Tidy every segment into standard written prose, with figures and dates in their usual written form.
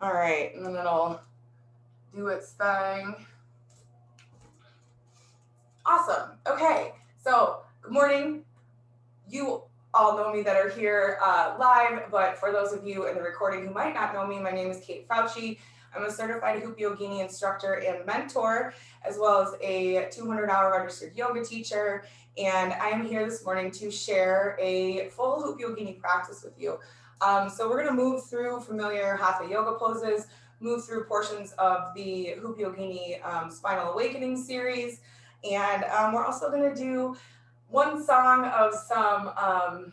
All right, and then it'll do its thing. Awesome. Okay, so good morning. You all know me that are here live, but for those of you in the recording who might not know me, my name is Kate Fauci. I'm a certified Hoop Yogini instructor and mentor, as well as a 200-hour registered yoga teacher. And I am here this morning to share a full Hoop Yogini practice with you. So we're going to move through familiar Hatha yoga poses, move through portions of the Hoop Yogini Spinal Awakening series, and we're also going to do one song of some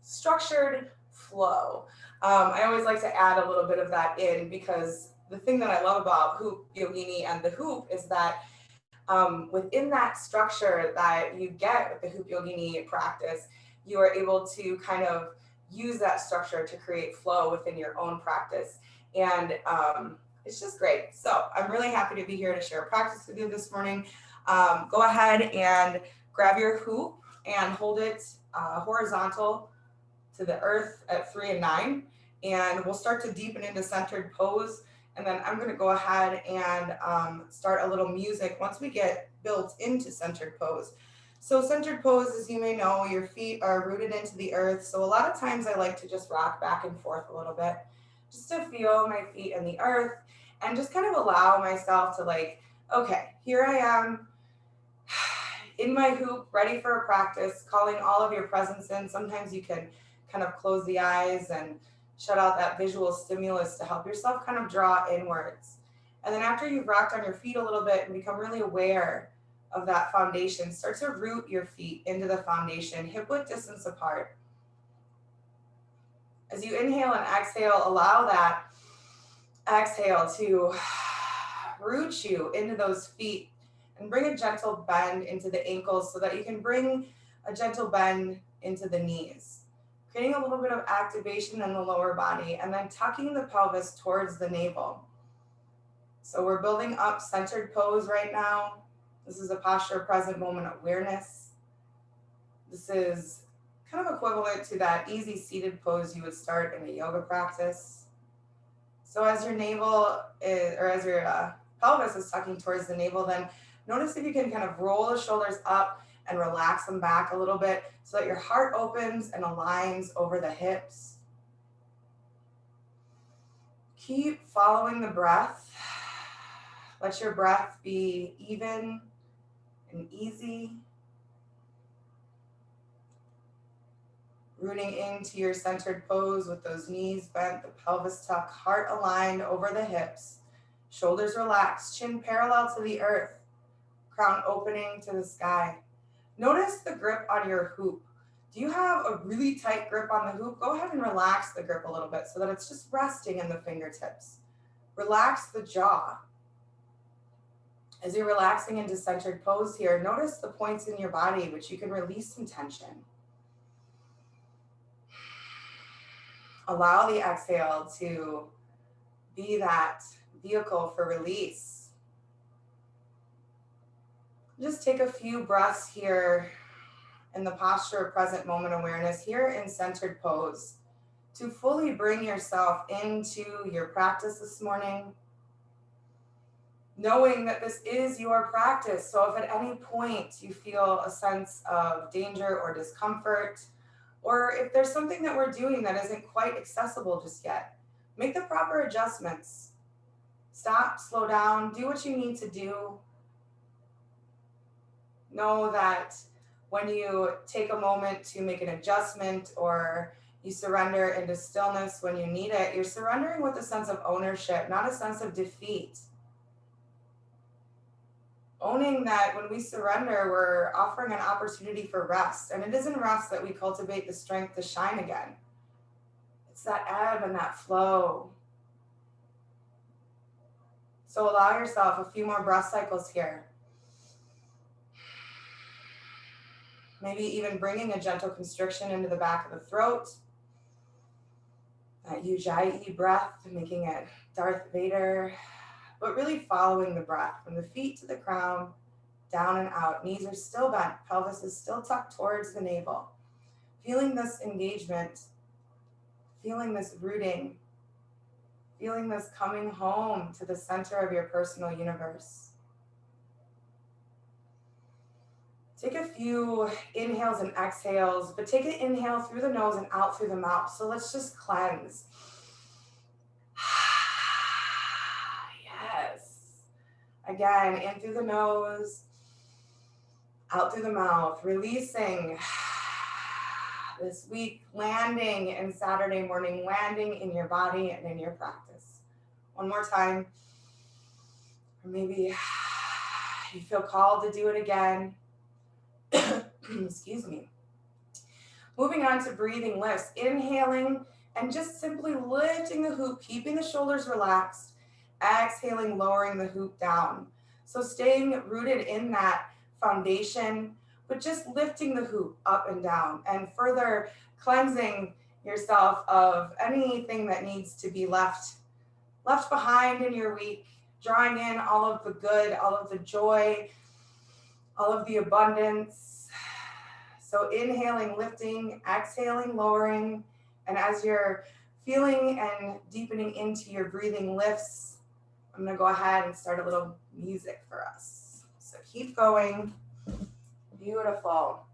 structured flow. I always like to add a little bit of that in because the thing that I love about Hoop Yogini and the hoop is that within that structure that you get with the Hoop Yogini practice, you are able to kind of use that structure to create flow within your own practice. And it's just great. So I'm really happy to be here to share a practice with you this morning. Go ahead and grab your hoop and hold it horizontal to the earth at 3 and 9. And we'll start to deepen into centered pose. And then I'm going to go ahead and start a little music once we get built into centered pose. So centered pose, as you may know, your feet are rooted into the earth. So a lot of times I like to just rock back and forth a little bit, just to feel my feet in the earth and just kind of allow myself to okay, here I am in my hoop, ready for a practice, calling all of your presence in. Sometimes you can kind of close the eyes and shut out that visual stimulus to help yourself kind of draw inwards. And then after you've rocked on your feet a little bit and become really aware of that foundation, start to root your feet into the foundation, hip width distance apart. As you inhale and exhale, allow that exhale to root you into those feet and bring a gentle bend into the ankles so that you can bring a gentle bend into the knees, creating a little bit of activation in the lower body and then tucking the pelvis towards the navel. So we're building up centered pose right now. This is a posture of present moment awareness. This is kind of equivalent to that easy seated pose you would start in a yoga practice. So as your navel is, or as your pelvis is tucking towards the navel, then notice if you can kind of roll the shoulders up and relax them back a little bit so that your heart opens and aligns over the hips. Keep following the breath. Let your breath be even and easy. Rooting into your centered pose with those knees bent, the pelvis tucked, heart aligned over the hips. Shoulders relaxed, chin parallel to the earth, crown opening to the sky. Notice the grip on your hoop. Do you have a really tight grip on the hoop? Go ahead and relax the grip a little bit so that it's just resting in the fingertips. Relax the jaw. As you're relaxing into centered pose here, notice the points in your body which you can release some tension. Allow the exhale to be that vehicle for release. Just take a few breaths here in the posture of present moment awareness here in centered pose to fully bring yourself into your practice this morning, knowing that this is your practice. So if at any point you feel a sense of danger or discomfort, or if there's something that we're doing that isn't quite accessible just yet, make the proper adjustments. Stop, slow down, do what you need to do. Know that when you take a moment to make an adjustment or you surrender into stillness when you need it, you're surrendering with a sense of ownership, not a sense of defeat. Owning that when we surrender, we're offering an opportunity for rest. And it is in rest that we cultivate the strength to shine again. It's that ebb and that flow. So allow yourself a few more breath cycles here. Maybe even bringing a gentle constriction into the back of the throat. That Ujjayi breath, making it Darth Vader, but really following the breath from the feet to the crown, down and out. Knees are still bent, pelvis is still tucked towards the navel. Feeling this engagement, feeling this rooting, Feeling this coming home to the center of your personal universe. Take a few inhales and exhales, but take an inhale through the nose and out through the mouth. So let's just cleanse. Yes. Again, in through the nose, out through the mouth, releasing this week, landing in Saturday morning, landing in your body and in your practice. One more time. Or maybe you feel called to do it again. Excuse me. Moving on to breathing lifts, inhaling and just simply lifting the hoop, keeping the shoulders relaxed, exhaling, lowering the hoop down. So staying rooted in that foundation, but just lifting the hoop up and down and further cleansing yourself of anything that needs to be left behind in your week, drawing in all of the good, all of the joy, all of the abundance. So inhaling, lifting, exhaling, lowering. And as you're feeling and deepening into your breathing lifts, I'm gonna go ahead and start a little music for us. So keep going. Beautiful.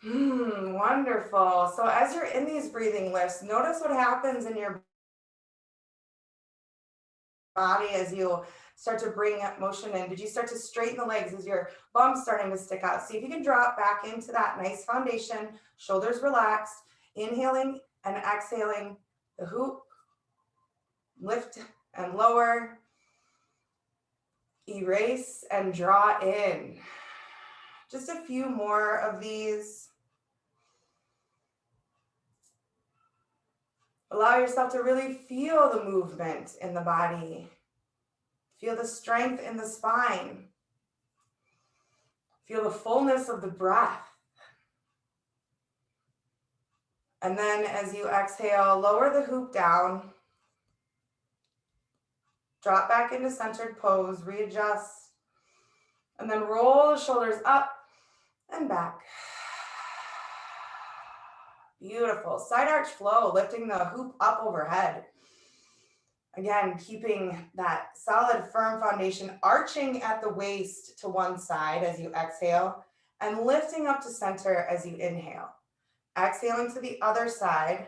Wonderful. So as you're in these breathing lifts, notice what happens in your body as you start to bring motion in. Did you start to straighten the legs? Is your bum starting to stick out? See if you can drop back into that nice foundation, shoulders relaxed, inhaling and exhaling the hoop, lift and lower, erase and draw in. Just a few more of these. Allow yourself to really feel the movement in the body. Feel the strength in the spine. Feel the fullness of the breath. And then as you exhale, lower the hoop down. Drop back into centered pose, readjust. And then roll the shoulders up and back. Beautiful. Side arch flow, lifting the hoop up overhead. Again, keeping that solid, firm foundation, arching at the waist to one side as you exhale, and lifting up to center as you inhale. Exhaling to the other side,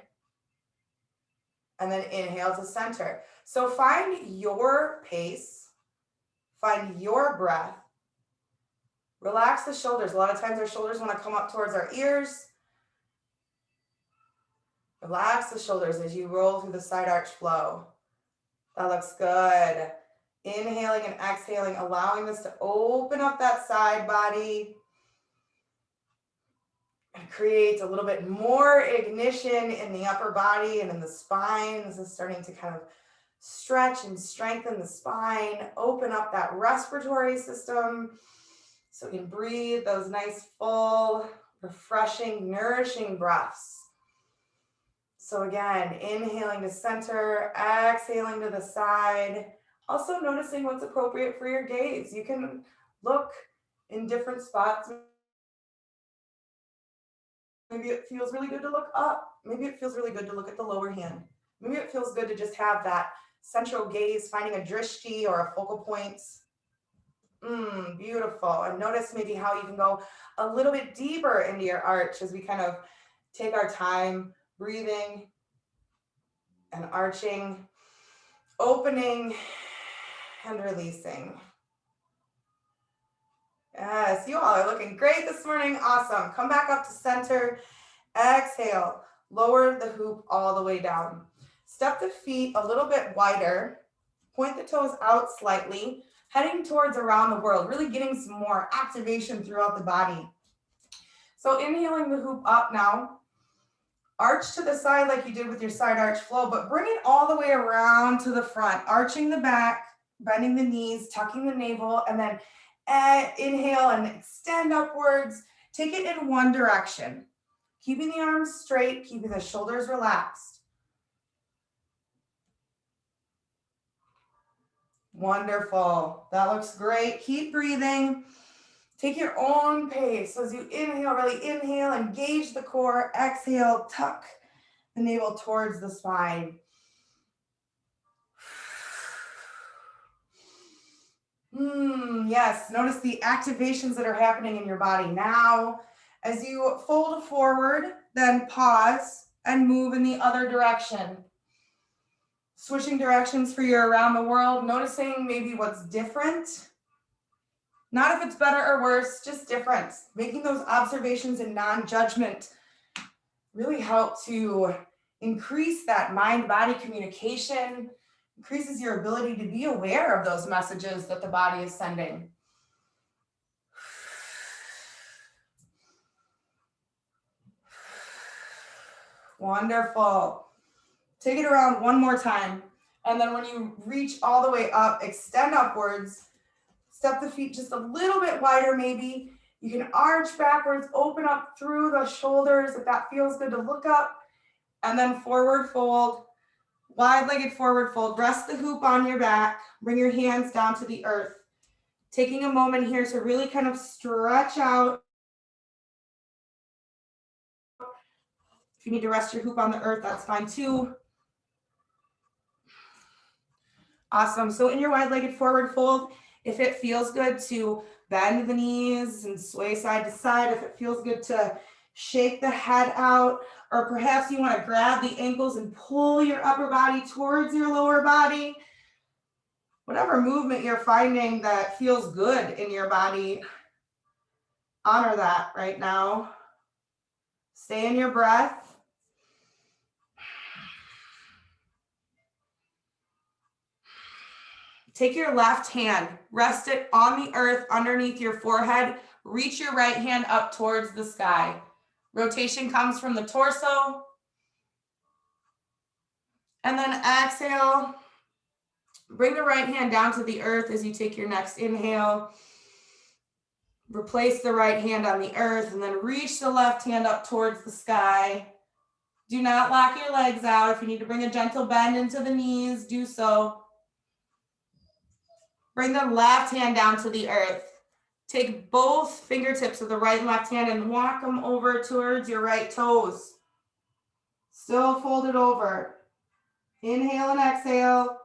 and then inhale to center. So find your pace, find your breath. Relax the shoulders. A lot of times our shoulders want to come up towards our ears. Relax the shoulders as you roll through the side arch flow. That looks good. Inhaling and exhaling, allowing this to open up that side body and create a little bit more ignition in the upper body and in the spine. This is starting to kind of stretch and strengthen the spine, open up that respiratory system so we can breathe those nice, full, refreshing, nourishing breaths. So again, inhaling to center, exhaling to the side. Also noticing what's appropriate for your gaze. You can look in different spots. Maybe it feels really good to look up. Maybe it feels really good to look at the lower hand. Maybe it feels good to just have that central gaze, finding a drishti or a focal point. Beautiful. And notice maybe how you can go a little bit deeper into your arch as we kind of take our time breathing and arching, opening and releasing. Yes, you all are looking great this morning. Awesome. Come back up to center. Exhale. Lower the hoop all the way down. Step the feet a little bit wider. Point the toes out slightly, heading towards around the world, really getting some more activation throughout the body. So inhaling the hoop up now. Arch to the side like you did with your side arch flow, but bring it all the way around to the front, arching the back, bending the knees, tucking the navel, and then inhale and extend upwards. Take it in one direction. Keeping the arms straight, keeping the shoulders relaxed. Wonderful. That looks great. Keep breathing. Take your own pace. So as you inhale, really inhale, engage the core. Exhale, tuck the navel towards the spine. Yes, notice the activations that are happening in your body now. As you fold forward, then pause and move in the other direction. Switching directions for you around the world, noticing maybe what's different. Not if it's better or worse, just different. Making those observations and non-judgment really help to increase that mind-body communication, increases your ability to be aware of those messages that the body is sending. Wonderful. Take it around one more time. And then when you reach all the way up, extend upwards, step the feet just a little bit wider maybe. You can arch backwards, open up through the shoulders if that feels good to look up. And then forward fold, wide-legged forward fold. Rest the hoop on your back. Bring your hands down to the earth. Taking a moment here to really kind of stretch out. If you need to rest your hoop on the earth, that's fine too. Awesome. So in your wide-legged forward fold, if it feels good to bend the knees and sway side to side, if it feels good to shake the head out, or perhaps you want to grab the ankles and pull your upper body towards your lower body, whatever movement you're finding that feels good in your body, honor that right now. Stay in your breath. Take your left hand, rest it on the earth underneath your forehead. Reach your right hand up towards the sky. Rotation comes from the torso. And then exhale. Bring the right hand down to the earth as you take your next inhale. Replace the right hand on the earth and then reach the left hand up towards the sky. Do not lock your legs out. If you need to bring a gentle bend into the knees, do so. Bring the left hand down to the earth. Take both fingertips of the right and left hand and walk them over towards your right toes. Still folded over. Inhale and exhale.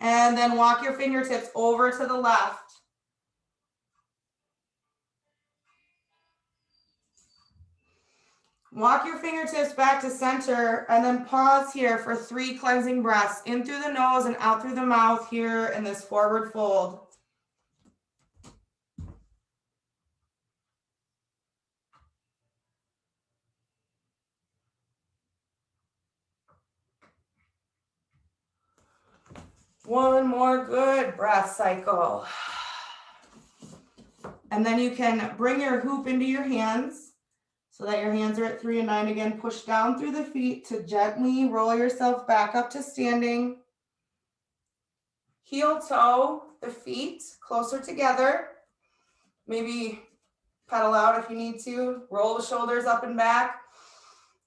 And then walk your fingertips over to the left. Walk your fingertips back to center and then pause here for 3 cleansing breaths in through the nose and out through the mouth here in this forward fold. One more good breath cycle. And then you can bring your hoop into your hands so that your hands are at 3 and 9 again. Push down through the feet to gently roll yourself back up to standing. Heel toe the feet closer together. Maybe pedal out if you need to. Roll the shoulders up and back.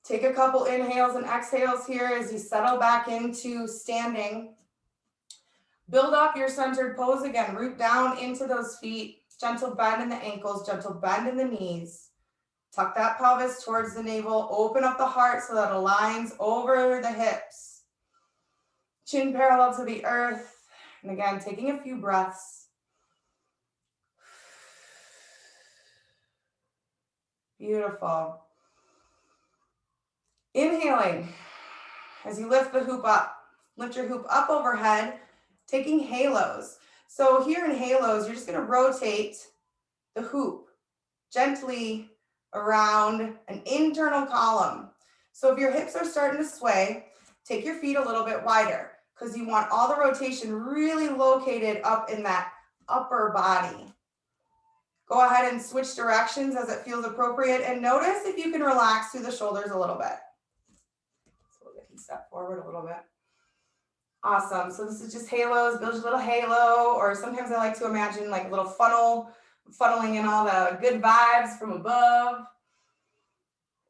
Take a couple inhales and exhales here as you settle back into standing. Build up your centered pose again. Root down into those feet. Gentle bend in the ankles, gentle bend in the knees. Tuck that pelvis towards the navel. Open up the heart so that it aligns over the hips. Chin parallel to the earth. And again, taking a few breaths. Beautiful. Inhaling as you lift the hoop up. Lift your hoop up overhead, taking halos. So here in halos, you're just going to rotate the hoop gently around an internal column. So if your hips are starting to sway, take your feet a little bit wider because you want all the rotation really located up in that upper body. Go ahead and switch directions as it feels appropriate and notice if you can relax through the shoulders a little bit. So we can step forward a little bit. Awesome. So this is just halos. Build your little halo, or sometimes I like to imagine like a little funnel funneling in all the good vibes from above.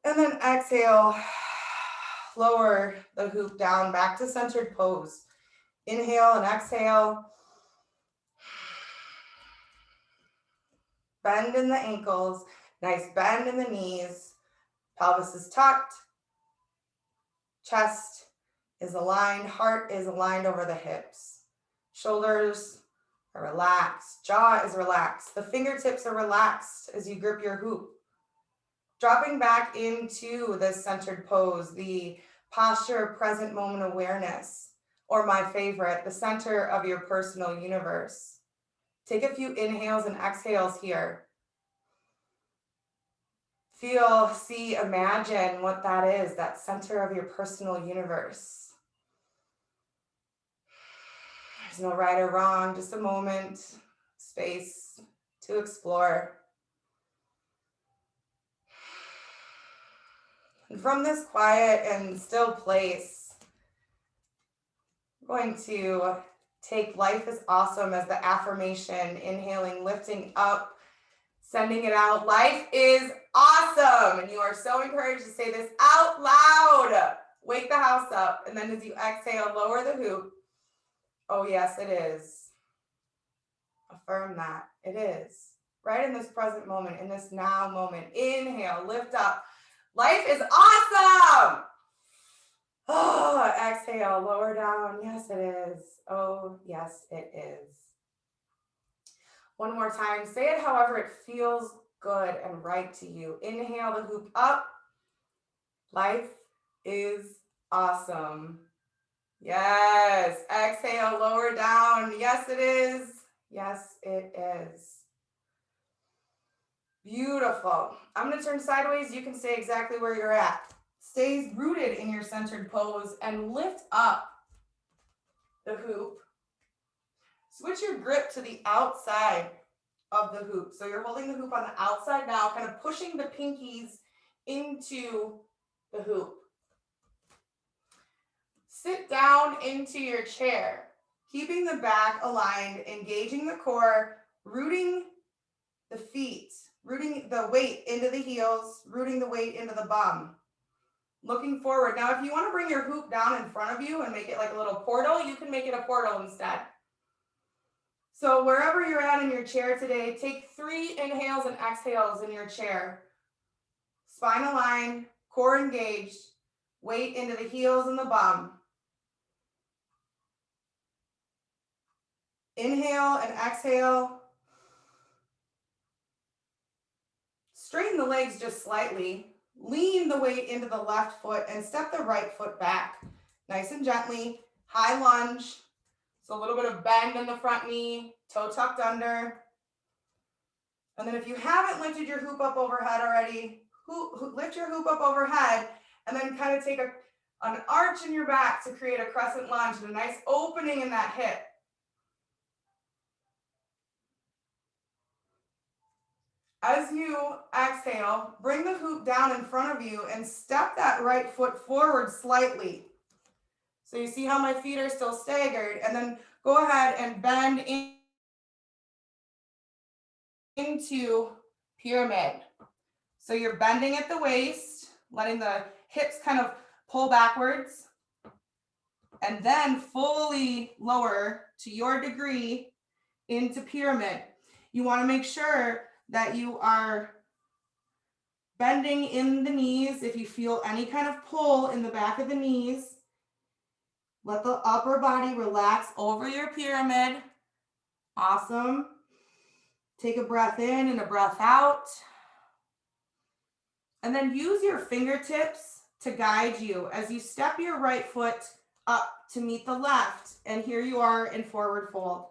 And then exhale, lower the hoop down back to centered pose. Inhale and exhale. Bend in the ankles, nice bend in the knees. Pelvis is tucked. Chest is aligned, heart is aligned over the hips. Shoulders are relaxed, jaw is relaxed. The fingertips are relaxed as you grip your hoop. Dropping back into the centered pose, the posture of present moment awareness, or my favorite, the center of your personal universe. Take a few inhales and exhales here. Feel, see, imagine what that is, that center of your personal universe. There's no right or wrong, just a moment, space to explore. And from this quiet and still place, I'm going to take life is awesome as the affirmation, inhaling, lifting up, sending it out. Life is awesome. And you are so encouraged to say this out loud. Wake the house up. And then as you exhale, lower the hoop. Oh, yes, it is. Affirm that. It is. Right in this present moment, in this now moment. Inhale, lift up. Life is awesome. Oh, exhale, lower down. Yes, it is. Oh, yes, it is. One more time. Say it however it feels good and right to you. Inhale the hoop up. Life is awesome. Yes. Exhale, lower down. Yes, it is. Yes, it is. Beautiful. I'm going to turn sideways. You can stay exactly where you're at. Stay rooted in your centered pose and lift up the hoop. Switch your grip to the outside of the hoop. So you're holding the hoop on the outside now, kind of pushing the pinkies into the hoop. Sit down into your chair, keeping the back aligned, engaging the core, rooting the feet, rooting the weight into the heels, rooting the weight into the bum. Looking forward. Now, if you want to bring your hoop down in front of you and make it like a little portal, you can make it a portal instead. So wherever you're at in your chair today, take 3 inhales and exhales in your chair. Spine aligned, core engaged, weight into the heels and the bum. Inhale and exhale. Straighten the legs just slightly. Lean the weight into the left foot and step the right foot back. Nice and gently. High lunge. So a little bit of bend in the front knee, toe tucked under. And then if you haven't lifted your hoop up overhead already, lift your hoop up overhead and then kind of take an arch in your back to create a crescent lunge and a nice opening in that hip. As you exhale, bring the hoop down in front of you and step that right foot forward slightly. So you see how my feet are still staggered, and then go ahead and bend into pyramid. So you're bending at the waist, letting the hips kind of pull backwards, and then fully lower to your degree into pyramid. You want to make sure that you are bending in the knees. If you feel any kind of pull in the back of the knees, let the upper body relax over your pyramid. Awesome. Take a breath in and a breath out. And then use your fingertips to guide you as you step your right foot up to meet the left. And here you are in forward fold.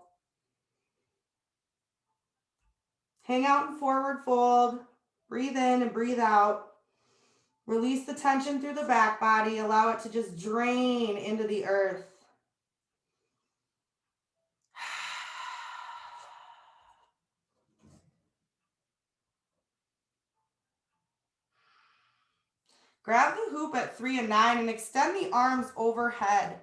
Hang out in forward fold. Breathe in and breathe out. Release the tension through the back body. Allow it to just drain into the earth. Grab the hoop at 3 and 9 and extend the arms overhead.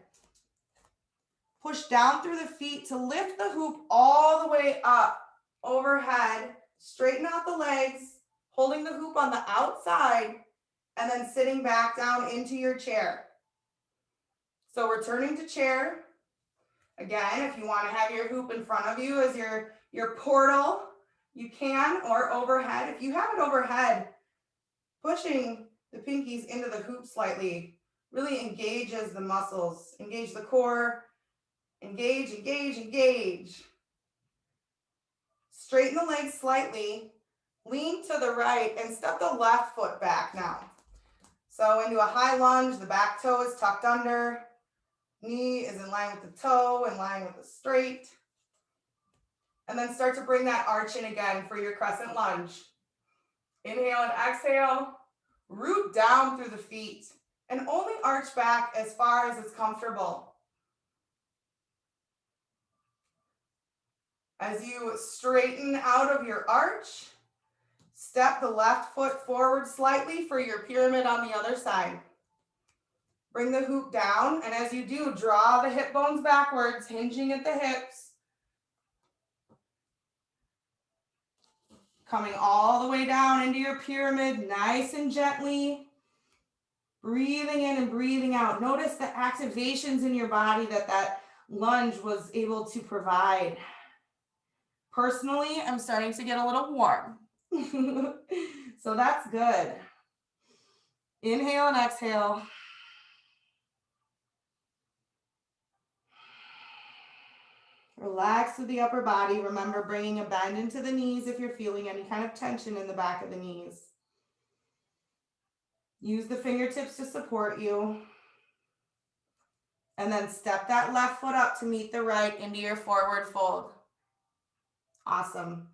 Push down through the feet to lift the hoop all the way up overhead Straighten out the legs, holding the hoop on the outside, and then sitting back down into your chair. So returning to chair. Again, if you want to have your hoop in front of you as your portal, you can, or overhead. If you have it overhead, pushing the pinkies into the hoop slightly really engages the muscles, engage the core, engage, engage, engage. Straighten the legs slightly, lean to the right, and step the left foot back now. So into a high lunge, the back toe is tucked under, knee is in line with the toe, in line with the straight. And then start to bring that arch in again for your crescent lunge. Inhale and exhale, root down through the feet, and only arch back as far as it's comfortable. As you straighten out of your arch, step the left foot forward slightly for your pyramid on the other side. Bring the hoop down, and as you do, draw the hip bones backwards, hinging at the hips. Coming all the way down into your pyramid, nice and gently. Breathing in and breathing out. Notice the activations in your body that lunge was able to provide. Personally, I'm starting to get a little warm. So that's good. Inhale and exhale. Relax through the upper body. Remember, bringing a bend into the knees if you're feeling any kind of tension in the back of the knees. Use the fingertips to support you. And then step that left foot up to meet the right into your forward fold. Awesome.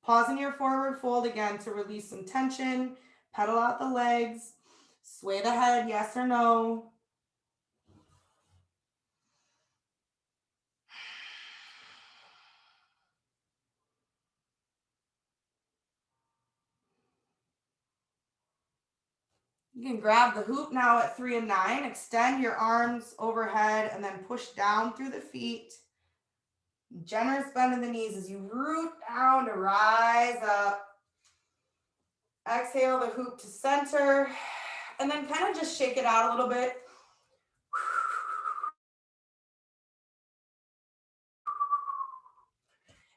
Pause in your forward fold again to release some tension. Pedal out the legs. Sway the head, yes or no. You can grab the hoop now at 3 and 9. Extend your arms overhead and then push down through the feet. Generous bend in the knees as you root down to rise up. Exhale the hoop to center and then kind of just shake it out a little bit.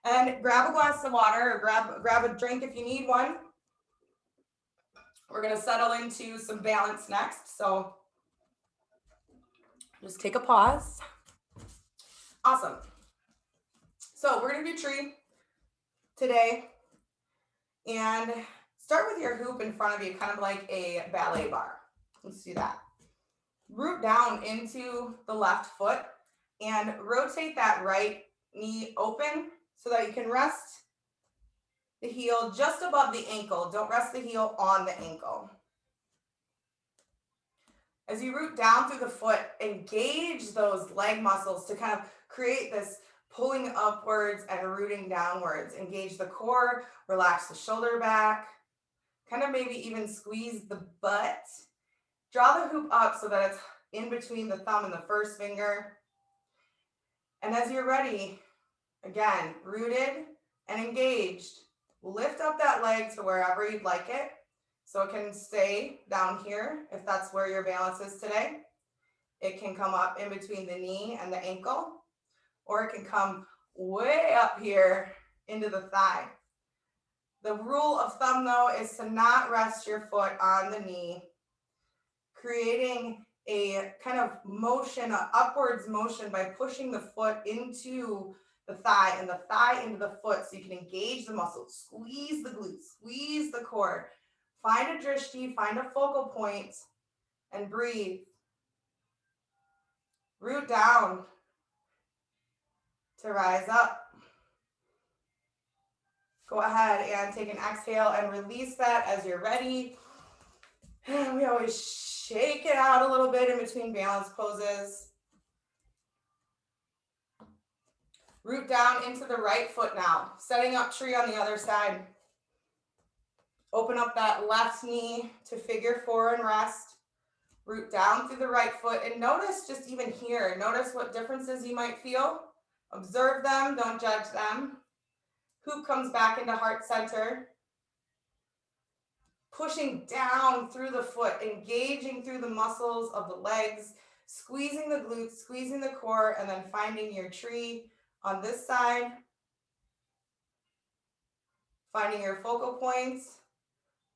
And grab a glass of water or grab a drink if you need one. We're going to settle into some balance next. So just take a pause. Awesome. So we're going to do tree today. And start with your hoop in front of you, kind of like a ballet bar. Let's do that. Root down into the left foot and rotate that right knee open so that you can rest the heel just above the ankle. Don't rest the heel on the ankle. As you root down through the foot, engage those leg muscles to kind of create this pulling upwards and rooting downwards. Engage the core, relax the shoulder back, kind of maybe even squeeze the butt. Draw the hoop up so that it's in between the thumb and the first finger. And as you're ready, again, rooted and engaged, lift up that leg to wherever you'd like it. So it can stay down here if that's where your balance is today. It can come up in between the knee and the ankle, or it can come way up here into the thigh. The rule of thumb, though, is to not rest your foot on the knee, creating a kind of motion, an upwards motion by pushing the foot into the thigh and the thigh into the foot so you can engage the muscles, squeeze the glutes, squeeze the core. Find a drishti, find a focal point, and breathe. Root down to rise up. Go ahead and take an exhale and release that as you're ready. And we always shake it out a little bit in between balance poses. Root down into the right foot now, setting up tree on the other side. Open up that left knee to figure four and rest. Root down through the right foot and notice just even here, notice what differences you might feel. Observe them, don't judge them. Hoop comes back into heart center. Pushing down through the foot, engaging through the muscles of the legs, squeezing the glutes, squeezing the core, and then finding your tree on this side. Finding your focal points.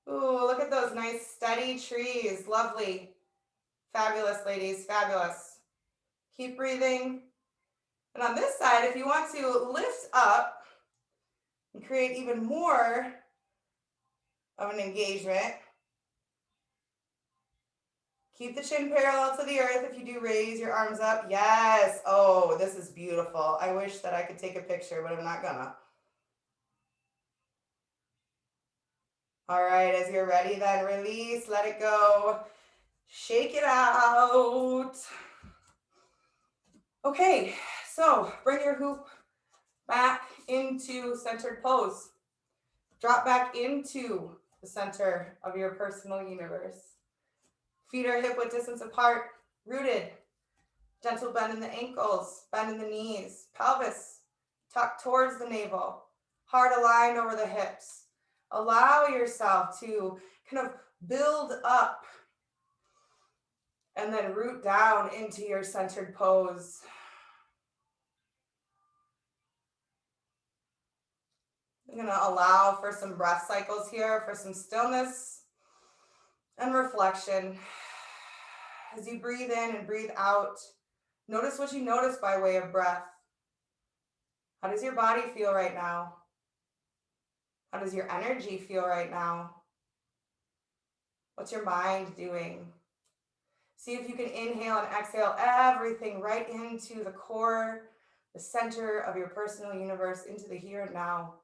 Ooh, look at those nice steady trees. Lovely. Fabulous, ladies, fabulous. Keep breathing. And on this side, if you want to lift up and create even more of an engagement, keep the chin parallel to the earth. If you do raise your arms up, yes. Oh, this is beautiful. I wish that I could take a picture, but I'm not gonna. All right, as you're ready, then release, let it go. Shake it out. Okay, so bring your hoop back into centered pose. Drop back into the center of your personal universe. Feet are hip width distance apart, rooted. Gentle bend in the ankles, bend in the knees, pelvis tucked towards the navel, heart aligned over the hips. Allow yourself to kind of build up and then root down into your centered pose. I'm going to allow for some breath cycles here, for some stillness and reflection. As you breathe in and breathe out, notice what you notice by way of breath. How does your body feel right now? How does your energy feel right now? What's your mind doing? See if you can inhale and exhale everything right into the core, the center of your personal universe, into the here and now.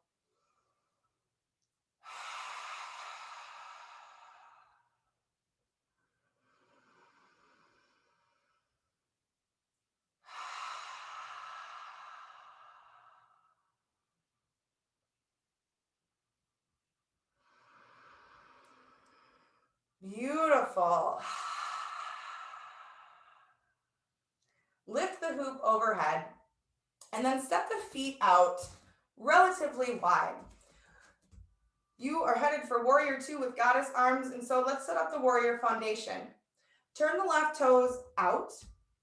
Beautiful. Lift the hoop overhead and then step the feet out relatively wide. You are headed for warrior two with goddess arms, and so let's set up the warrior foundation. Turn the left toes out,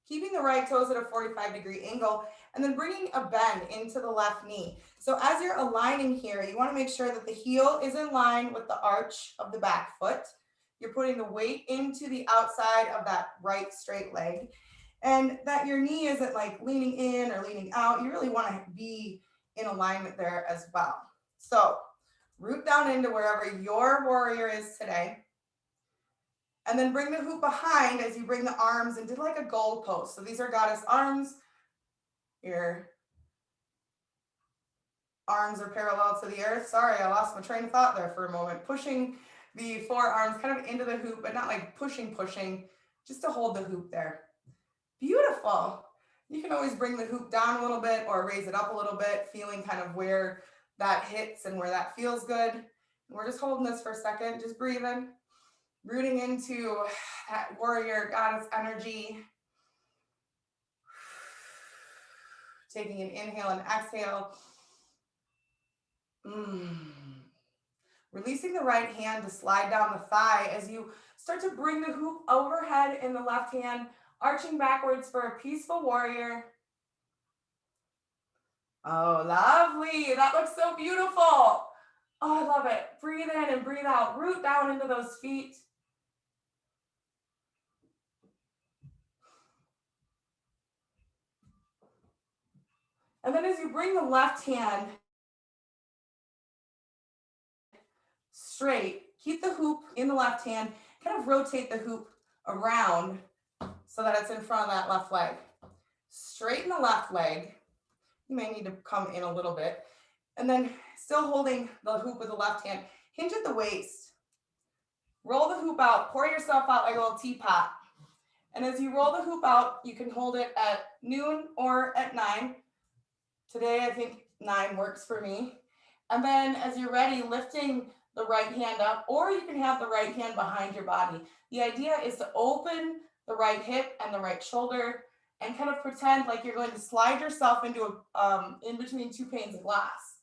keeping the right toes at a 45-degree angle, and then bringing a bend into the left knee. So as you're aligning here, you want to make sure that the heel is in line with the arch of the back foot. You're putting the weight into the outside of that right straight leg, and that your knee isn't like leaning in or leaning out. You really want to be in alignment there as well. So root down into wherever your warrior is today. And then bring the hoop behind as you bring the arms into like a goal post. So these are goddess arms. Your arms are parallel to the earth. Sorry, I lost my train of thought there for a moment. Pushing the forearms kind of into the hoop, but not like pushing, just to hold the hoop there. Beautiful. You can always bring the hoop down a little bit or raise it up a little bit, feeling kind of where that hits and where that feels good. And we're just holding this for a second, just breathing, rooting into that warrior goddess energy. Taking an inhale and exhale. Releasing the right hand to slide down the thigh as you start to bring the hoop overhead in the left hand, arching backwards for a peaceful warrior. Oh, lovely. That looks so beautiful. Oh, I love it. Breathe in and breathe out. Root down into those feet. And then as you bring the left hand straight, keep the hoop in the left hand, kind of rotate the hoop around so that it's in front of that left leg. Straighten the left leg. You may need to come in a little bit. And then still holding the hoop with the left hand, hinge at the waist. Roll the hoop out, pour yourself out like a little teapot. And as you roll the hoop out, you can hold it at noon or at 9. Today, I think 9 works for me. And then as you're ready, lifting the right hand up, or you can have the right hand behind your body. The idea is to open the right hip and the right shoulder and kind of pretend like you're going to slide yourself into in between two panes of glass.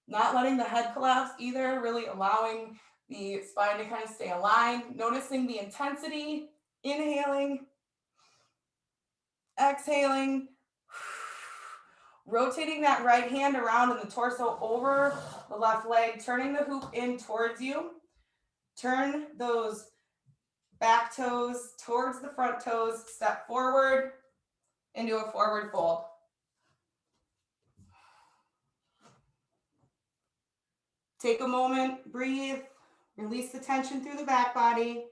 Not letting the head collapse either, really allowing the spine to kind of stay aligned, noticing the intensity, inhaling, exhaling, rotating that right hand around in the torso over the left leg, turning the hoop in towards you. Turn those back toes towards the front toes, step forward into a forward fold. Take a moment, breathe, release the tension through the back body.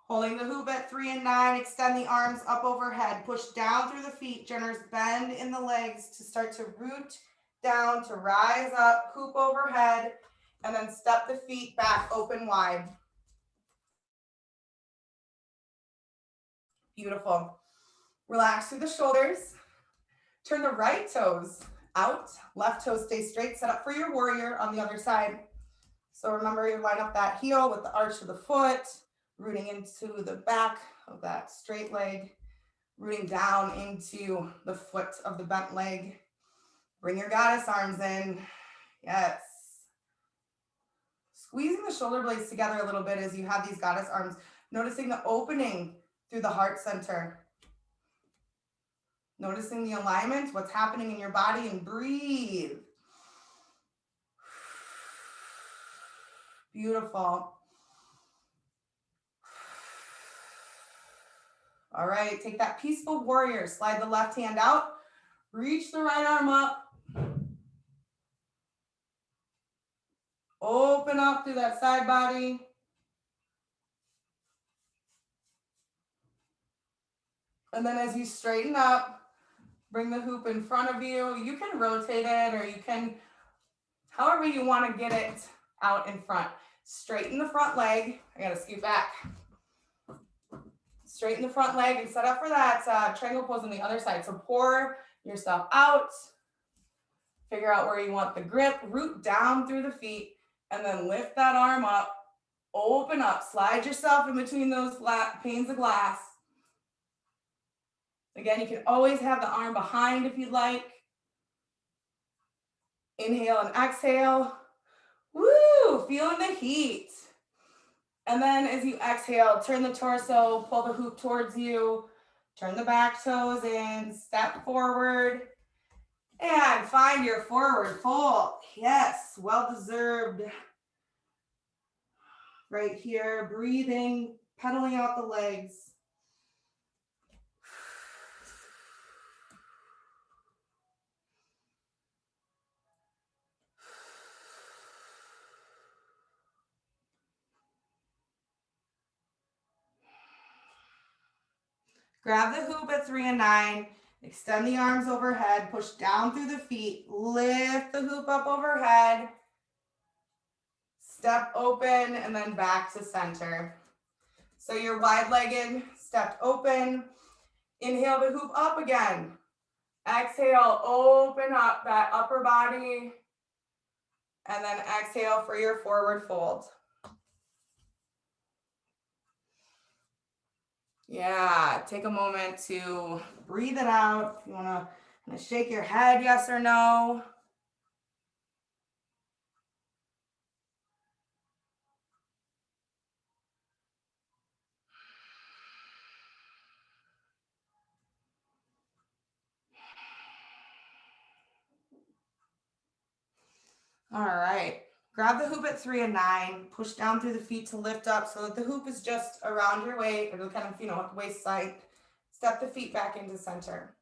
Holding the hoop at 3 and 9, extend the arms up overhead, push down through the feet, generous bend in the legs to start to root down, to rise up, hoop overhead, and then step the feet back open wide. Beautiful. Relax through the shoulders. Turn the right toes out, left toes stay straight, set up for your warrior on the other side. So remember, you line up that heel with the arch of the foot, rooting into the back of that straight leg, rooting down into the foot of the bent leg. Bring your goddess arms in. Yes. Squeezing the shoulder blades together a little bit as you have these goddess arms, noticing the opening through the heart center. Noticing the alignment, what's happening in your body, and breathe. Beautiful. All right, take that peaceful warrior. Slide the left hand out. Reach the right arm up. Open up through that side body. And then as you straighten up, bring the hoop in front of you. You can rotate it, or you can, however you want to get it out in front. Straighten the front leg. I got to scoot back. Straighten the front leg and set up for that triangle pose on the other side. So pour yourself out. Figure out where you want the grip. Root down through the feet, and then lift that arm up. Open up. Slide yourself in between those panes of glass. Again, you can always have the arm behind if you'd like. Inhale and exhale. Woo! Feeling the heat. And then as you exhale, turn the torso, pull the hoop towards you, turn the back toes in, step forward, and find your forward fold. Yes, well deserved. Right here, breathing, pedaling out the legs. Grab the hoop at 3 and 9. Extend the arms overhead. Push down through the feet. Lift the hoop up overhead. Step open and then back to center. So you're wide-legged, stepped open. Inhale the hoop up again. Exhale, open up that upper body. And then exhale for your forward fold. Yeah, take a moment to breathe it out. If you want to kind of shake your head, yes or no. All right. Grab the hoop at 3 and 9. Push down through the feet to lift up so that the hoop is just around your waist, or kind of, at the waist side. Step the feet back into center.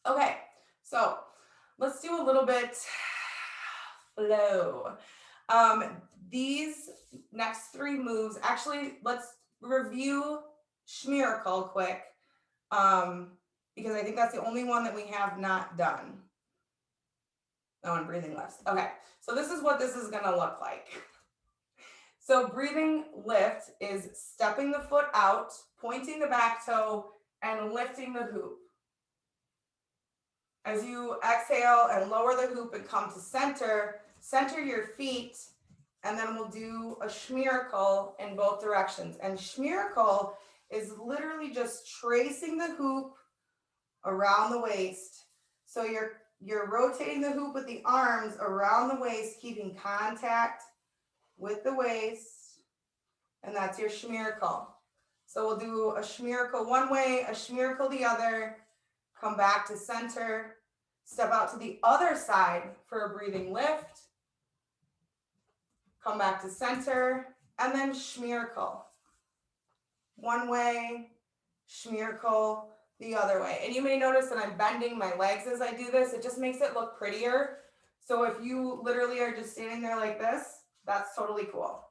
Okay, so let's do a little bit flow. These next 3 moves, actually, let's review Schmiracle quick, because I think that's the only one that we have not done. Oh, and breathing lifts. Okay, so this is what this is going to look like. So breathing lift is stepping the foot out, pointing the back toe, and lifting the hoop. As you exhale and lower the hoop and come to center, center your feet and then we'll do a schmierkel in both directions. And schmierkel is literally just tracing the hoop around the waist. So you're rotating the hoop with the arms around the waist, keeping contact with the waist, and that's your schmierkel. So we'll do a schmierkel one way, a schmierkel the other, come back to center, step out to the other side for a breathing lift, come back to center, and then schmierkel. One way, schmierkel the other way. And you may notice that I'm bending my legs as I do this. It just makes it look prettier. So if you literally are just standing there like this, that's totally cool.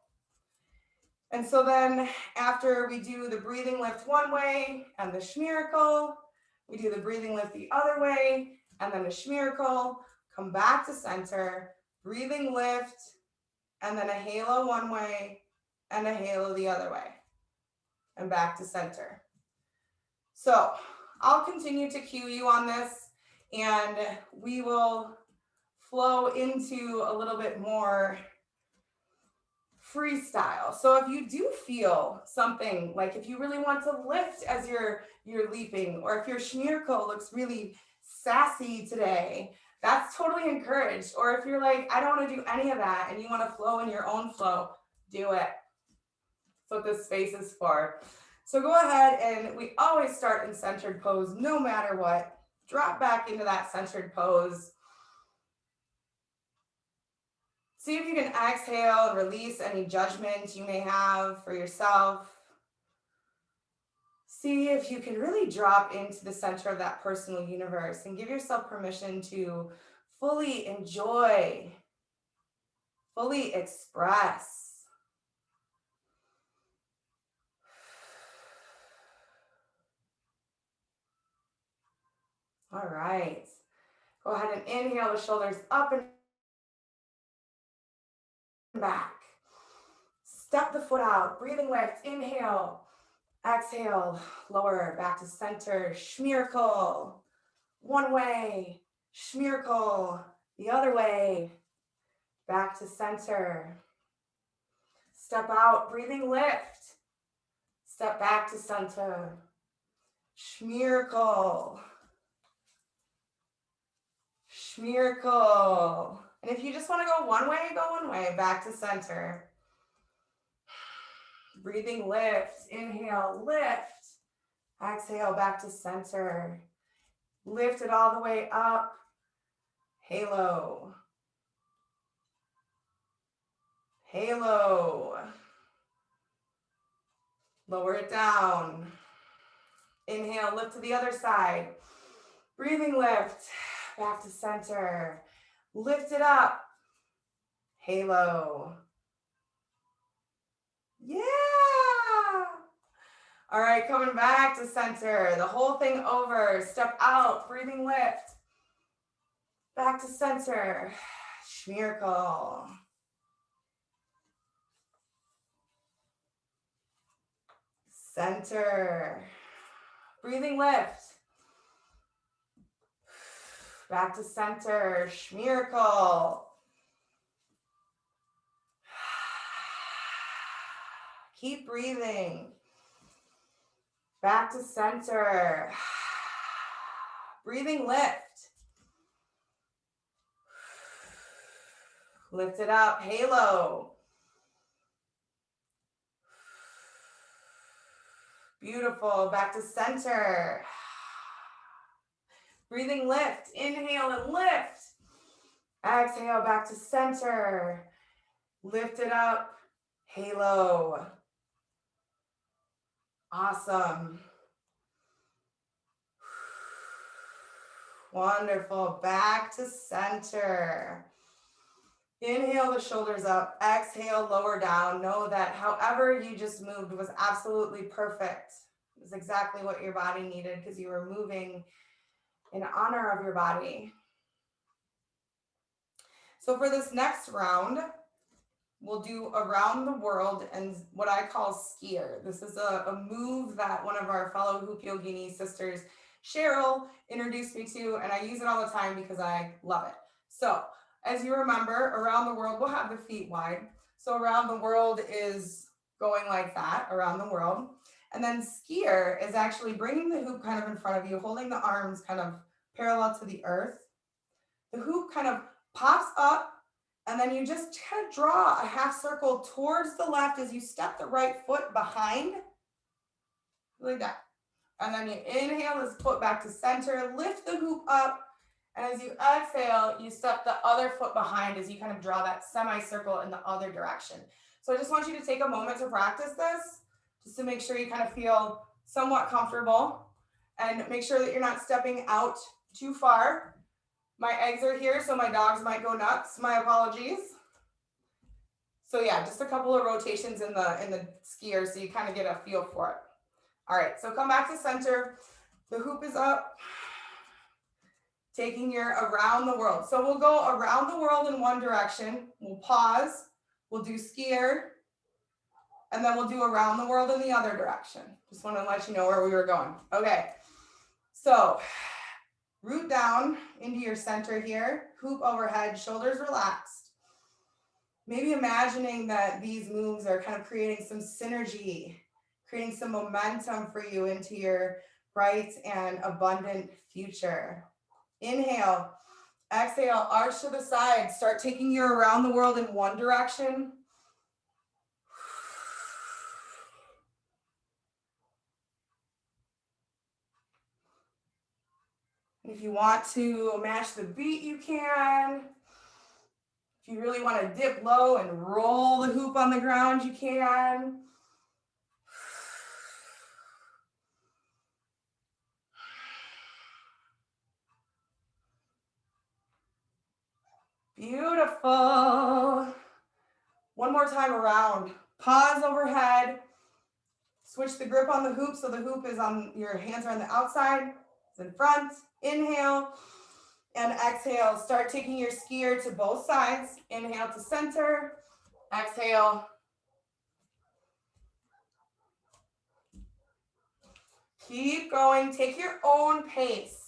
And so then after we do the breathing lift one way and the schmierkel, we do the breathing lift the other way and then a schmierkel, come back to center, breathing lift, and then a halo one way and a halo the other way, and back to center. So I'll continue to cue you on this, and we will flow into a little bit more freestyle. So if you do feel something, like if you really want to lift as you're leaping, or if your schmierkel looks really sassy today, that's totally encouraged. Or if you're like, I don't want to do any of that and you want to flow in your own flow, do it. That's what this space is for. So go ahead, and we always start in centered pose no matter what. Drop back into that centered pose. See if you can exhale and release any judgment you may have for yourself. See if you can really drop into the center of that personal universe and give yourself permission to fully enjoy, fully express. All right. Go ahead and inhale the shoulders up and back. Step the foot out, breathing lift, inhale, exhale, lower, back to center, schmierkel, one way, schmierkel, the other way, back to center. Step out, breathing lift, step back to center, schmierkel, schmierkel. And if you just want to go one way, back to center. Breathing lift, inhale, lift, exhale, back to center. Lift it all the way up, halo, halo. Lower it down. Inhale, lift to the other side. Breathing lift, back to center. Lift it up, halo. Yeah. All right, coming back to center. The whole thing over. Step out, breathing lift. Back to center. Schmierkel. Center. Breathing lift. Back to center. Schmierkel. Keep breathing. Back to center. Breathing lift. Lift it up. Halo. Beautiful. Back to center. Breathing lift. Inhale and lift. Exhale, back to center. Lift it up. Halo. Awesome. Wonderful. Back to center. Inhale the shoulders up. Exhale, lower down. Know that however you just moved was absolutely perfect. It was exactly what your body needed because you were moving in honor of your body. So for this next round, we'll do around the world and what I call skier. This is a move that one of our fellow Hoop Yogini sisters, Cheryl, introduced me to, and I use it all the time because I love it. So as you remember, around the world, we'll have the feet wide. So around the world is going like that, around the world. And then skier is actually bringing the hoop kind of in front of you, holding the arms kind of parallel to the earth. The hoop kind of pops up, and then you just kind of draw a half circle towards the left as you step the right foot behind, like that. And then you inhale this foot back to center, lift the hoop up, and as you exhale, you step the other foot behind as you kind of draw that semicircle in the other direction. So I just want you to take a moment to practice this, just to make sure you kind of feel somewhat comfortable, and make sure that you're not stepping out too far. My eggs are here, so my dogs might go nuts. My apologies. So yeah, just a couple of rotations in the skier so you kind of get a feel for it. All right, so come back to center. The hoop is up, taking your around the world. So we'll go around the world in one direction. We'll pause. We'll do skier. And then we'll do around the world in the other direction. Just want to let you know where we were going. Okay, so root down into your center here. Hoop overhead, shoulders relaxed. Maybe imagining that these moves are kind of creating some synergy, creating some momentum for you into your bright and abundant future. Inhale, exhale, arch to the side. Start taking your around the world in one direction. If you want to match the beat, you can. If you really want to dip low and roll the hoop on the ground, you can. Beautiful. One more time around. Pause overhead. Switch the grip on the hoop so the hoop is on, your hands are on the outside. It's in front. Inhale and exhale. Start taking your skier to both sides. Inhale to center. Exhale. Keep going. Take your own pace.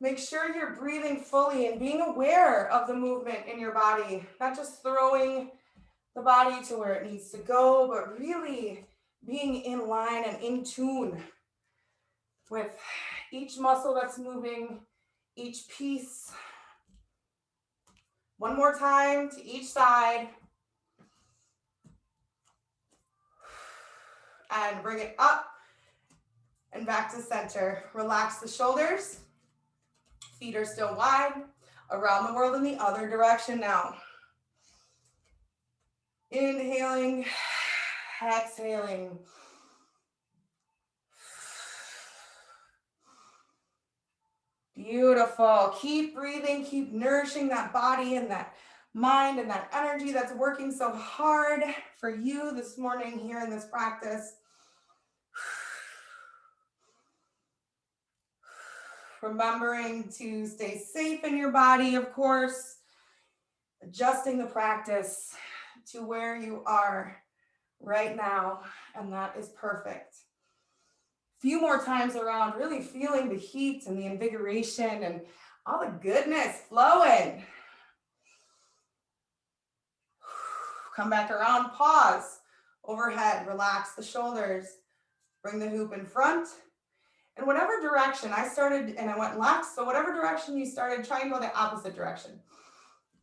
Make sure you're breathing fully and being aware of the movement in your body, not just throwing the body to where it needs to go, but really being in line and in tune with each muscle that's moving, each piece. One more time to each side. And bring it up and back to center. Relax the shoulders. Feet are still wide. Around the world in the other direction now. Inhaling, exhaling. Beautiful. Keep breathing, keep nourishing that body and that mind and that energy that's working so hard for you this morning here in this practice. Remembering to stay safe in your body, of course. Adjusting the practice to where you are right now, and that is perfect. A few more times around, really feeling the heat and the invigoration and all the goodness flowing. Come back around, pause, overhead, relax the shoulders, bring the hoop in front. And whatever direction I started, and I went left, so whatever direction you started, try and go the opposite direction.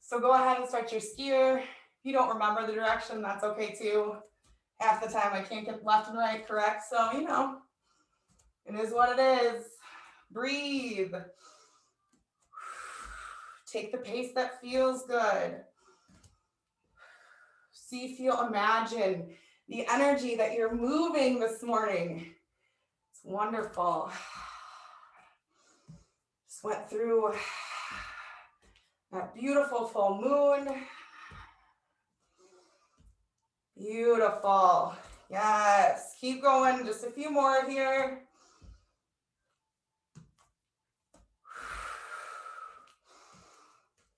So go ahead and start your skier. If you don't remember the direction, that's okay too. Half the time I can't get left and right correct, so you know, it is what it is. Breathe. Take the pace that feels good. See, feel, imagine the energy that you're moving this morning. It's wonderful. Just went through that beautiful full moon. Beautiful. Yes. Keep going. Just a few more here.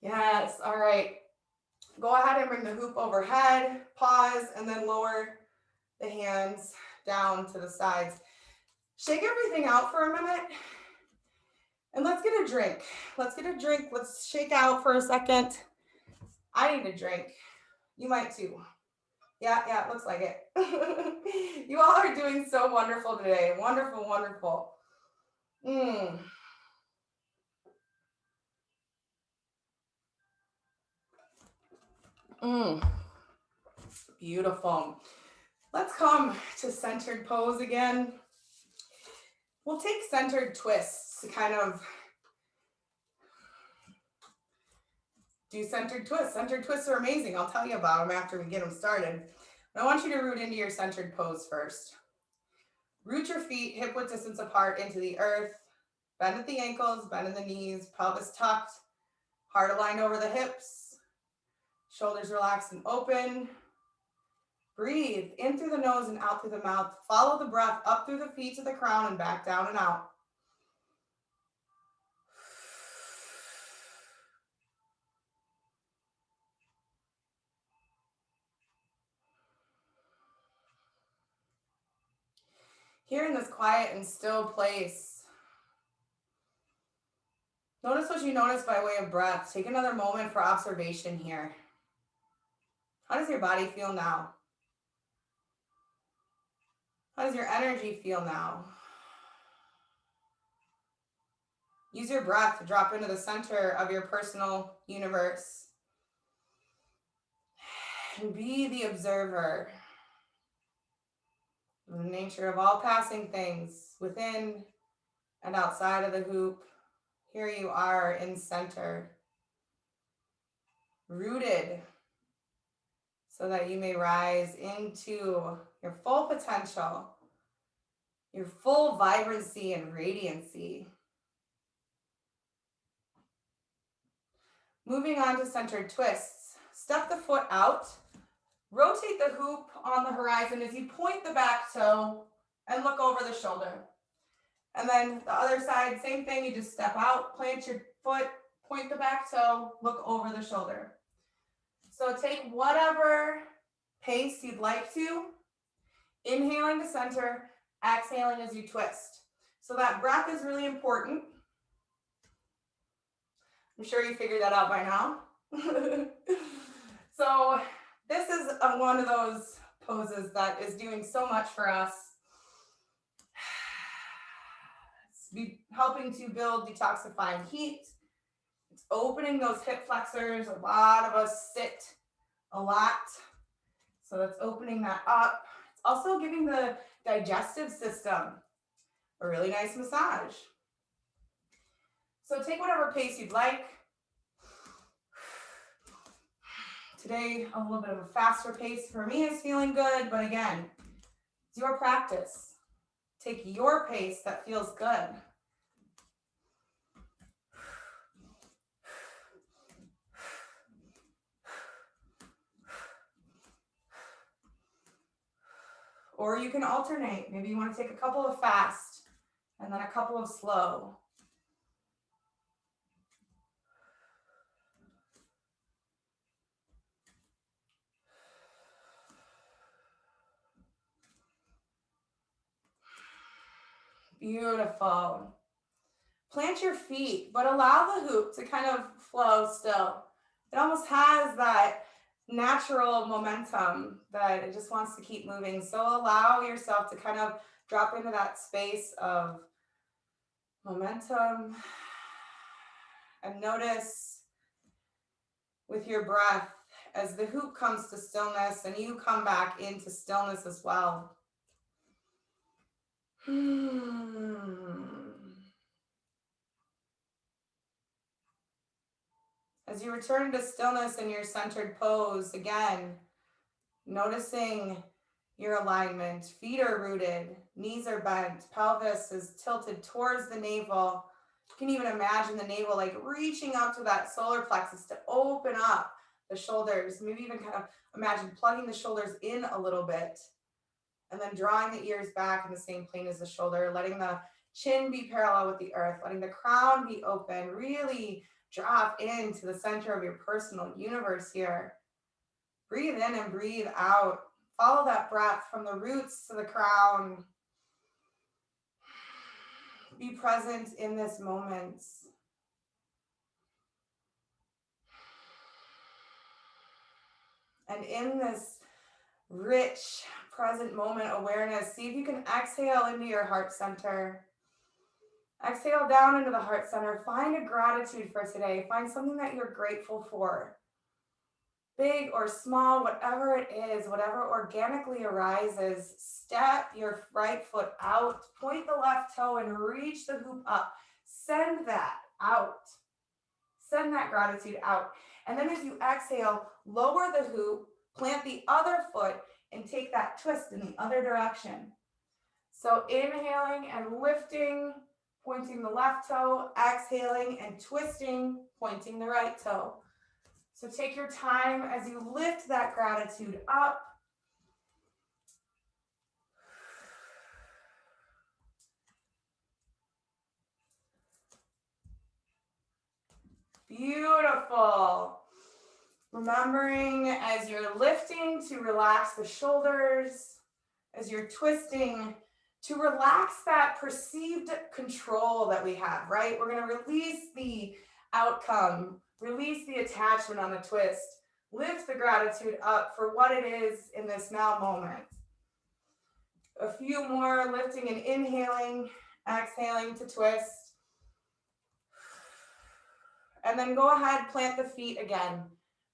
Yes. All right. Go ahead and bring the hoop overhead. Pause and then lower the hands down to the sides. Shake everything out for a minute. And let's get a drink. Let's get a drink. Let's shake out for a second. I need a drink. You might too. Yeah, it looks like it. You all are doing so wonderful today. Wonderful, wonderful. Mm, mm, beautiful. Let's come to centered pose again. We'll take centered twists to kind of do centered twists. Centered twists are amazing. I'll tell you about them after we get them started. But I want you to root into your centered pose first. Root your feet hip width distance apart into the earth. Bend at the ankles, bend in the knees, pelvis tucked, heart aligned over the hips, shoulders relaxed and open. Breathe in through the nose and out through the mouth. Follow the breath up through the feet to the crown and back down and out. Here in this quiet and still place, notice what you notice by way of breath. Take another moment for observation here. How does your body feel now? How does your energy feel now? Use your breath to drop into the center of your personal universe. And be the observer of the nature of all passing things within and outside of the hoop. Here you are in center, rooted, so that you may rise into your full potential, your full vibrancy and radiancy. Moving on to centered twists. Step the foot out. Rotate the hoop on the horizon as you point the back toe and look over the shoulder. And then the other side, same thing, you just step out, plant your foot, point the back toe, look over the shoulder. So take whatever pace you'd like to, inhaling to center, exhaling as you twist. So that breath is really important. I'm sure you figured that out by now. So this is one of those poses that is doing so much for us. It's helping to build detoxifying heat. It's opening those hip flexors. A lot of us sit a lot, so that's opening that up. It's also giving the digestive system a really nice massage. So take whatever pace you'd like. Today, a little bit of a faster pace for me is feeling good, but again, it's your practice. Take your pace that feels good. Or you can alternate. Maybe you want to take a couple of fast and then a couple of slow. Beautiful. Plant your feet, but allow the hoop to kind of flow still. It almost has that natural momentum that it just wants to keep moving. So allow yourself to kind of drop into that space of momentum and notice with your breath as the hoop comes to stillness and you come back into stillness as well. As you return to stillness in your centered pose, again, noticing your alignment. Feet are rooted, knees are bent, pelvis is tilted towards the navel. You can even imagine the navel like reaching up to that solar plexus to open up the shoulders. Maybe even kind of imagine plugging the shoulders in a little bit and then drawing the ears back in the same plane as the shoulder, letting the chin be parallel with the earth, letting the crown be open. Really drop into the center of your personal universe here. Breathe in and breathe out. Follow that breath from the roots to the crown. Be present in this moment. And in this rich present moment awareness, see if you can exhale into your heart center. Exhale down into the heart center. Find a gratitude for today. Find something that you're grateful for. Big or small, whatever it is, whatever organically arises, step your right foot out, point the left toe and reach the hoop up. Send that out. Send that gratitude out. And then as you exhale, lower the hoop, plant the other foot, and take that twist in the other direction. So inhaling and lifting, pointing the left toe, exhaling and twisting, pointing the right toe. So take your time as you lift that gratitude up. Beautiful. Remembering as you're lifting to relax the shoulders, as you're twisting to relax that perceived control that we have, right? We're going to release the outcome, release the attachment on the twist, lift the gratitude up for what it is in this now moment. A few more, lifting and inhaling, exhaling to twist. And then go ahead, plant the feet again.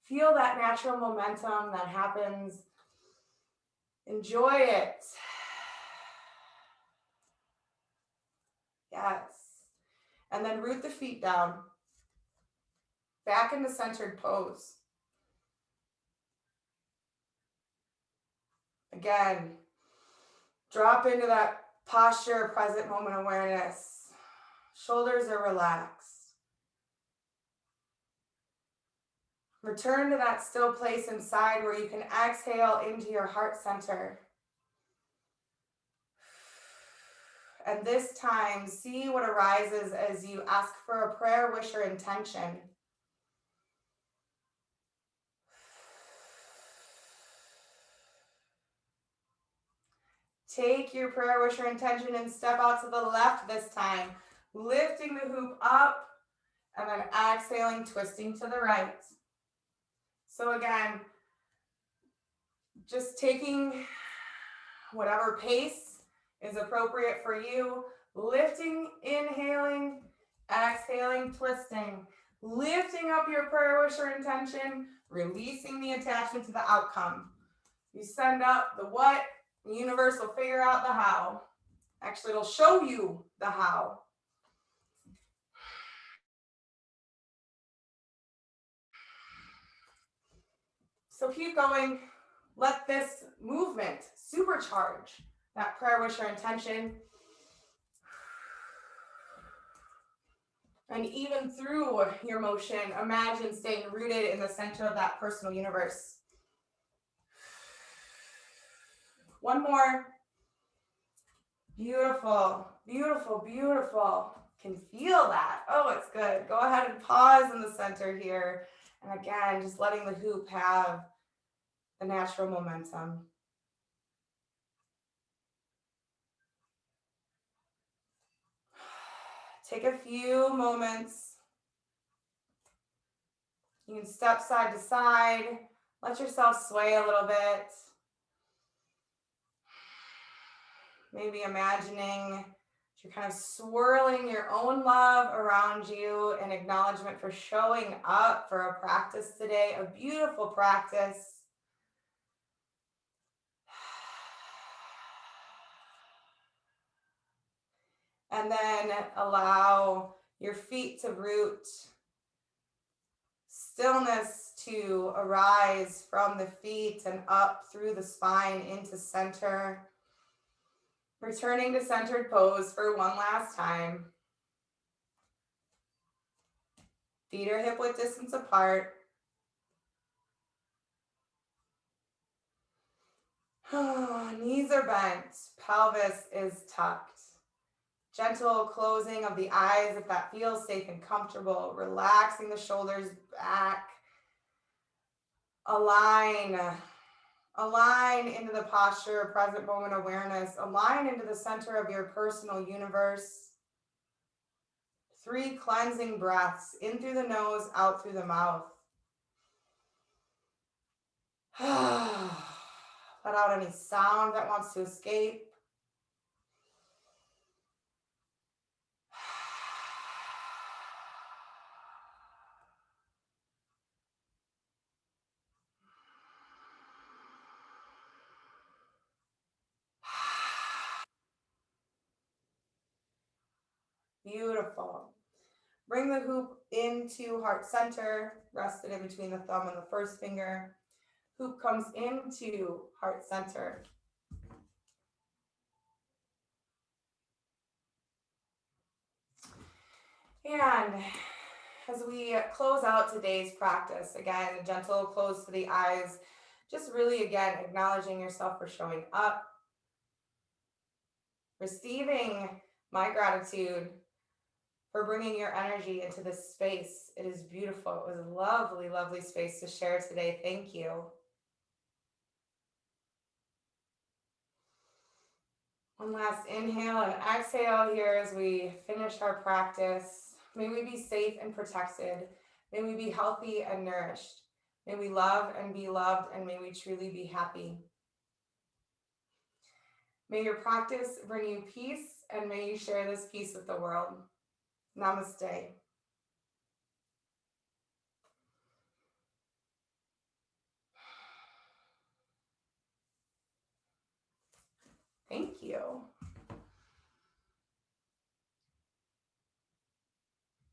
Feel that natural momentum that happens. Enjoy it. Yes. And then root the feet down. Back into centered pose. Again, drop into that posture, present moment awareness. Shoulders are relaxed. Return to that still place inside where you can exhale into your heart center. And this time, see what arises as you ask for a prayer, wish, or intention. Take your prayer, wish, or intention and step out to the left this time, lifting the hoop up and then exhaling, twisting to the right. So again, just taking whatever pace is appropriate for you, lifting, inhaling, exhaling, twisting, lifting up your prayer, wish, or intention, releasing the attachment to the outcome. You send up the what, the universe will figure out the how. Actually, it'll show you the how. So keep going. Let this movement supercharge that prayer, wish, or intention. And even through your motion, imagine staying rooted in the center of that personal universe. One more. Beautiful, beautiful, beautiful. Can feel that. Oh, it's good. Go ahead and pause in the center here. And again, just letting the hoop have the natural momentum. Take a few moments. You can step side to side. Let yourself sway a little bit. Maybe imagining you're kind of swirling your own love around you in acknowledgement for showing up for a practice today, a beautiful practice. And then allow your feet to root, stillness to arise from the feet and up through the spine into center. Returning to centered pose for one last time. Feet are hip width distance apart. Knees are bent, pelvis is tucked. Gentle closing of the eyes if that feels safe and comfortable. Relaxing the shoulders back. Align into the posture, present moment awareness. Align into the center of your personal universe. 3 cleansing breaths, in through the nose, out through the mouth. Let out any sound that wants to escape. Beautiful. Bring the hoop into heart center, rested in between the thumb and the first finger. Hoop comes into heart center. And as we close out today's practice, again, a gentle close to the eyes, just really, again, acknowledging yourself for showing up, receiving my gratitude for bringing your energy into this space. It is beautiful. It was a lovely, lovely space to share today. Thank you. One last inhale and exhale here as we finish our practice. May we be safe and protected. May we be healthy and nourished. May we love and be loved, and may we truly be happy. May your practice bring you peace, and may you share this peace with the world. Namaste. Thank you.